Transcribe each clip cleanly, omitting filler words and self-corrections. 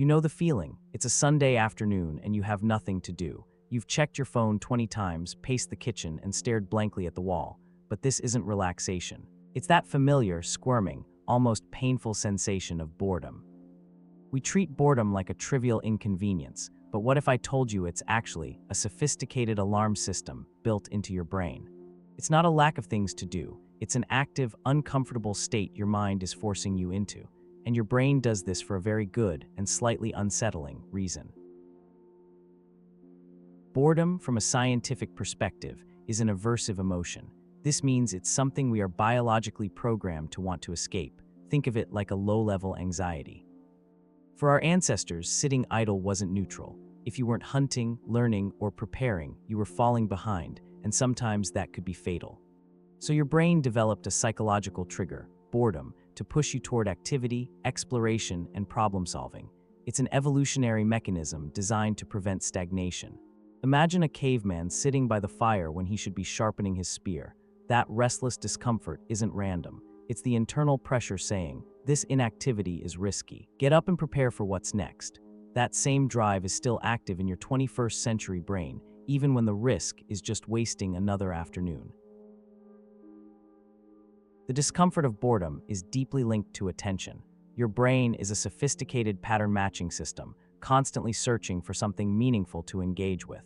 You know the feeling. It's a Sunday afternoon and you have nothing to do. You've checked your phone 20 times, paced the kitchen, and stared blankly at the wall. But this isn't relaxation. It's that familiar, squirming, almost painful sensation of boredom. We treat boredom like a trivial inconvenience, but what if I told you it's actually a sophisticated alarm system built into your brain? It's not a lack of things to do. It's an active, uncomfortable state your mind is forcing you into. And your brain does this for a very good and slightly unsettling reason. Boredom, from a scientific perspective, is an aversive emotion. This means it's something we are biologically programmed to want to escape. Think of it like a low-level anxiety. For our ancestors, sitting idle wasn't neutral. If you weren't hunting, learning, or preparing, you were falling behind, and sometimes that could be fatal. So your brain developed a psychological trigger, boredom, to push you toward activity, exploration, and problem-solving. It's an evolutionary mechanism designed to prevent stagnation. Imagine a caveman sitting by the fire when he should be sharpening his spear. That restless discomfort isn't random. It's the internal pressure saying, this inactivity is risky. Get up and prepare for what's next. That same drive is still active in your 21st century brain, even when the risk is just wasting another afternoon. The discomfort of boredom is deeply linked to attention. Your brain is a sophisticated pattern matching system, constantly searching for something meaningful to engage with.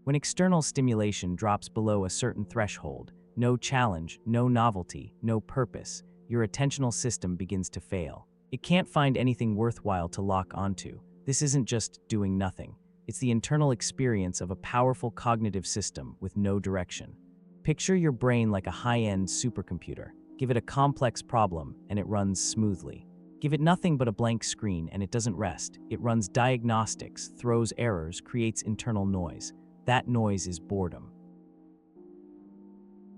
When external stimulation drops below a certain threshold, no challenge, no novelty, no purpose, your attentional system begins to fail. It can't find anything worthwhile to lock onto. This isn't just doing nothing. It's the internal experience of a powerful cognitive system with no direction. Picture your brain like a high-end supercomputer. Give it a complex problem, and it runs smoothly. Give it nothing but a blank screen, and it doesn't rest. It runs diagnostics, throws errors, creates internal noise. That noise is boredom.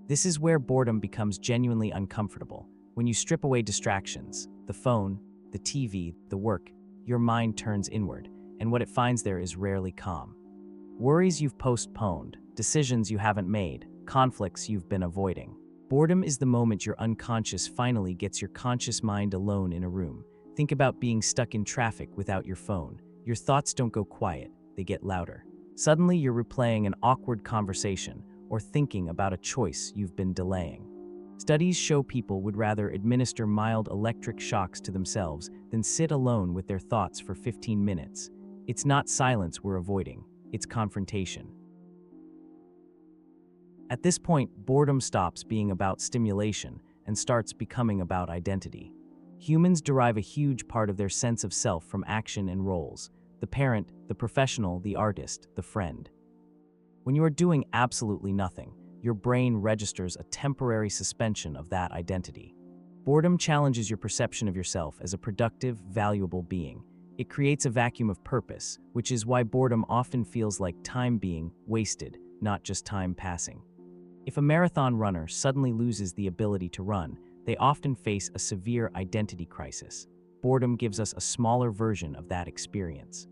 This is where boredom becomes genuinely uncomfortable. When you strip away distractions, the phone, the TV, the work, your mind turns inward, and what it finds there is rarely calm. Worries you've postponed, decisions you haven't made, conflicts you've been avoiding. Boredom is the moment your unconscious finally gets your conscious mind alone in a room. Think about being stuck in traffic without your phone. Your thoughts don't go quiet, they get louder. Suddenly you're replaying an awkward conversation or thinking about a choice you've been delaying. Studies show people would rather administer mild electric shocks to themselves than sit alone with their thoughts for 15 minutes. It's not silence we're avoiding, it's confrontation. At this point, boredom stops being about stimulation and starts becoming about identity. Humans derive a huge part of their sense of self from action and roles: the parent, the professional, the artist, the friend. When you are doing absolutely nothing, your brain registers a temporary suspension of that identity. Boredom challenges your perception of yourself as a productive, valuable being. It creates a vacuum of purpose, which is why boredom often feels like time being wasted, not just time passing. If a marathon runner suddenly loses the ability to run, they often face a severe identity crisis. Boredom gives us a smaller version of that experience.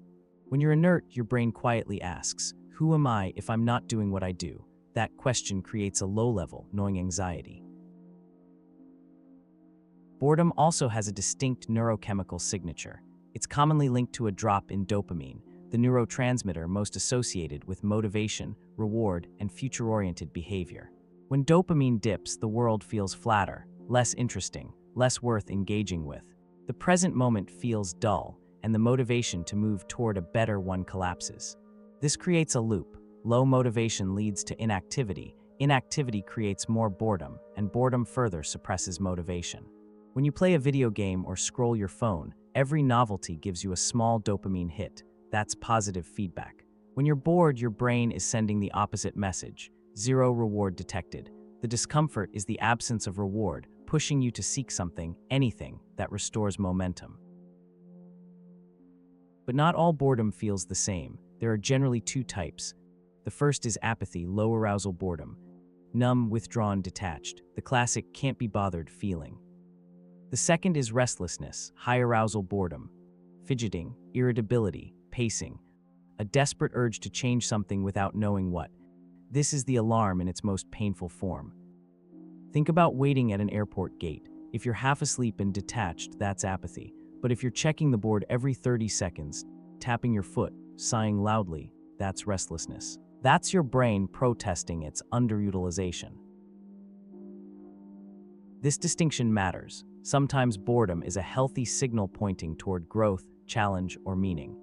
When you're inert, your brain quietly asks, "Who am I if I'm not doing what I do?" That question creates a low-level, gnawing anxiety. Boredom also has a distinct neurochemical signature. It's commonly linked to a drop in dopamine, the neurotransmitter most associated with motivation, reward, and future-oriented behavior. When dopamine dips, the world feels flatter, less interesting, less worth engaging with. The present moment feels dull, and the motivation to move toward a better one collapses. This creates a loop. Low motivation leads to inactivity. Inactivity creates more boredom, and boredom further suppresses motivation. When you play a video game or scroll your phone, every novelty gives you a small dopamine hit. That's positive feedback. When you're bored, your brain is sending the opposite message: zero reward detected. The discomfort is the absence of reward, pushing you to seek something, anything, that restores momentum. But not all boredom feels the same. There are generally two types. The first is apathy, low arousal boredom. Numb, withdrawn, detached. The classic can't be bothered feeling. The second is restlessness, high arousal boredom. Fidgeting, irritability, pacing. A desperate urge to change something without knowing what. This is the alarm in its most painful form. Think about waiting at an airport gate. If you're half asleep and detached, that's apathy. But if you're checking the board every 30 seconds, tapping your foot, sighing loudly, that's restlessness. That's your brain protesting its underutilization. This distinction matters. Sometimes boredom is a healthy signal pointing toward growth, challenge, or meaning.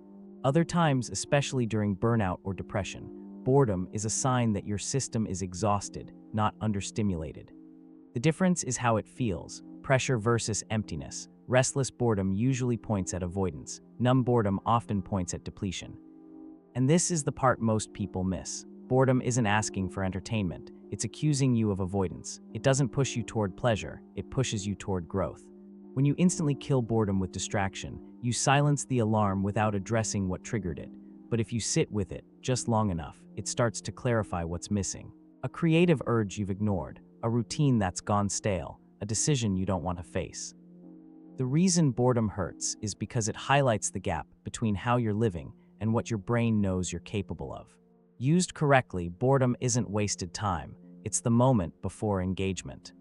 Other times, especially during burnout or depression, boredom is a sign that your system is exhausted, not understimulated. The difference is how it feels: pressure versus emptiness. Restless boredom usually points at avoidance. Numb boredom often points at depletion. And this is the part most people miss. Boredom isn't asking for entertainment. It's accusing you of avoidance. It doesn't push you toward pleasure. It pushes you toward growth. When you instantly kill boredom with distraction, you silence the alarm without addressing what triggered it. But if you sit with it just long enough, it starts to clarify what's missing. A creative urge you've ignored, a routine that's gone stale, a decision you don't want to face. The reason boredom hurts is because it highlights the gap between how you're living and what your brain knows you're capable of. Used correctly, boredom isn't wasted time. It's the moment before engagement.